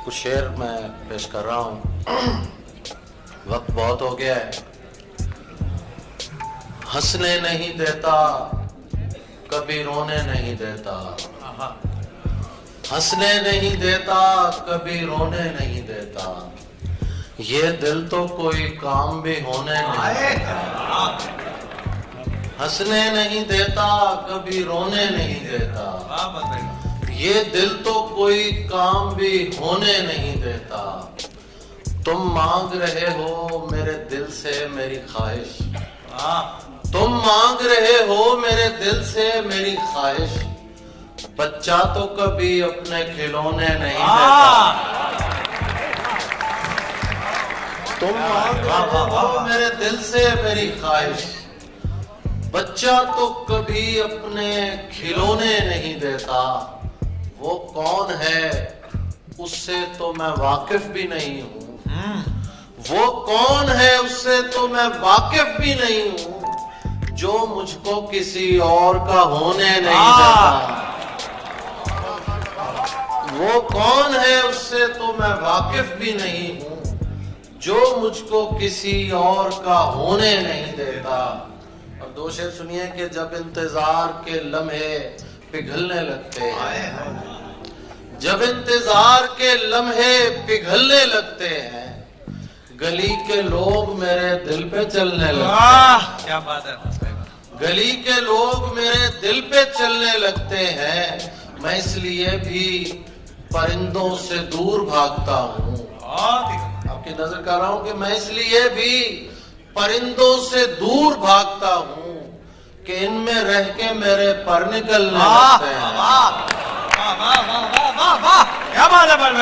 کچھ شعر میں پیش کر رہا ہوں، وقت بہت ہو گیا ہے۔ ہنسنے نہیں دیتا کبھی رونے نہیں دیتا، ہنسنے نہیں دیتا کبھی رونے نہیں دیتا، یہ دل تو کوئی کام بھی ہونے نہیں دیتا۔ ہنسنے نہیں دیتا کبھی رونے نہیں دیتا، یہ دل تو کوئی کام بھی ہونے نہیں دیتا۔ تم مانگ رہے ہو میرے دل سے میری خواہش، تم مانگ رہے ہو میرے دل سے میری خواہش، بچہ تو کبھی اپنے کھلونے نہیں دیتا۔ تم مانگ رہے ہو میرے دل سے میری خواہش، بچہ تو کبھی اپنے کھلونے نہیں دیتا۔ وہ کون ہے اس سے تو میں واقف بھی نہیں ہوں، وہ کون ہے اس سے تو میں واقف بھی نہیں ہوں، جو مجھ کو کسی اور کا ہونے نہیں دیتا۔ وہ کون ہے اس سے تو میں واقف بھی نہیں ہوں، جو مجھ کو کسی اور کا ہونے نہیں دیتا۔ اور دو شعر سنیے کہ جب انتظار کے لمحے پگھلنے لگتے ہیں، جب انتظار کے لمحے پگھلنے لگتے ہیں، گلی کے لوگ میرے دل پہ چلنے لگتے ہیں۔ کیا بات ہے، گلی کے لوگ میرے دل پہ چلنے لگتے ہیں، میں اس لیے بھی پرندوں سے دور بھاگتا ہوں۔ آپ کی نظر کر رہا ہوں کہ میں اس لیے بھی پرندوں سے دور بھاگتا ہوں کہ ان میں رہ کے میرے پر نکلنے لگتے ہیں۔ کیا بات ہے بھائی،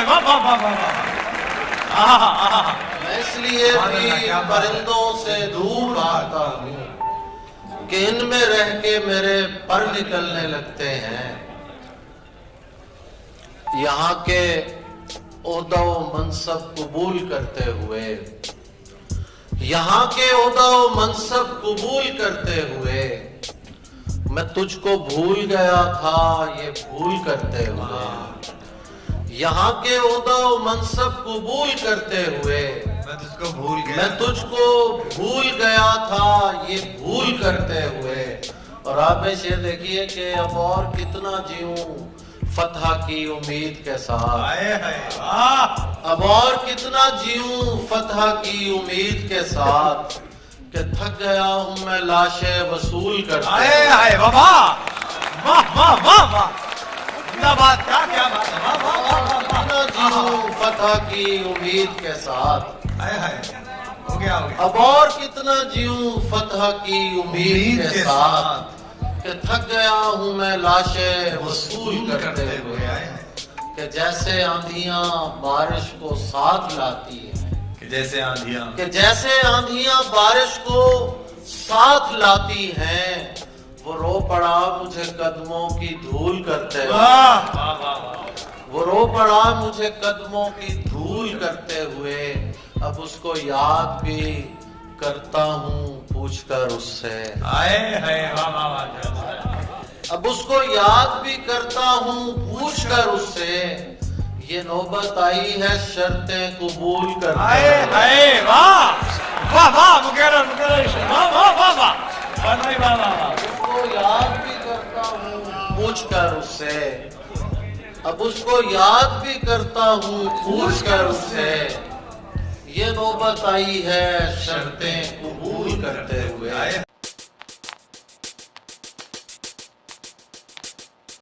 میں اس لیے بھی پرندوں سے دور بھاگتا ہوں کہ ان میں رہ کے میرے پر نکلنے لگتے ہیں۔ یہاں کے عہدہ و منصب قبول کرتے ہوئے، یہاں کے عہدہ و منصب قبول کرتے ہوئے، میں تجھ کو بھول گیا تھا یہ بھول کرتے ہوئے۔ یہاں کے عہدہ و منصب قبول کرتے ہوئے، میں تجھ کو بھول گیا، میں تجھ کو بھول گیا تھا یہ بھول کرتے ہوئے۔ اور آپ میں شعر دیکھیے کہ اب اور کتنا جیوں فتح کی امید کے ساتھ، اب اور کتنا جیوں فتح کی امید کے ساتھ، کہ تھک گیا ہوں میں لاشیں وصول کرتے ہوئے۔ کتنا جیوں فتح کی امید کے ساتھ، اب اور کتنا جیوں فتح کی امید کے ساتھ، کہ تھک گیا ہوں میں لاشیں وصول کرتے ہوئے۔ کہ جیسے آندھیاں بارش کو ساتھ لاتی ہیں، کہ جیسے آندھیاں بارش کو ساتھ لاتی ہیں، وہ رو پڑا مجھے قدموں کی دھول کرتے ہوئے، وہ رو پڑا مجھے قدموں کی دھول کرتے ہوئے۔ اب اس کو یاد بھی کرتا ہوں پوچھ کر اس سے، اب اس کو یاد بھی کرتا ہوں پوچھ کر اس سے، یہ نوبت آئی ہے شرطیں قبول کرتے ہوئے۔ اس کو یاد بھی کرتا ہوں پوچھ کر اس سے، اب اس کو یاد بھی کرتا ہوں پوچھ کر اس سے، یہ نوبت آئی ہے شرطیں قبول کرتے ہوئے۔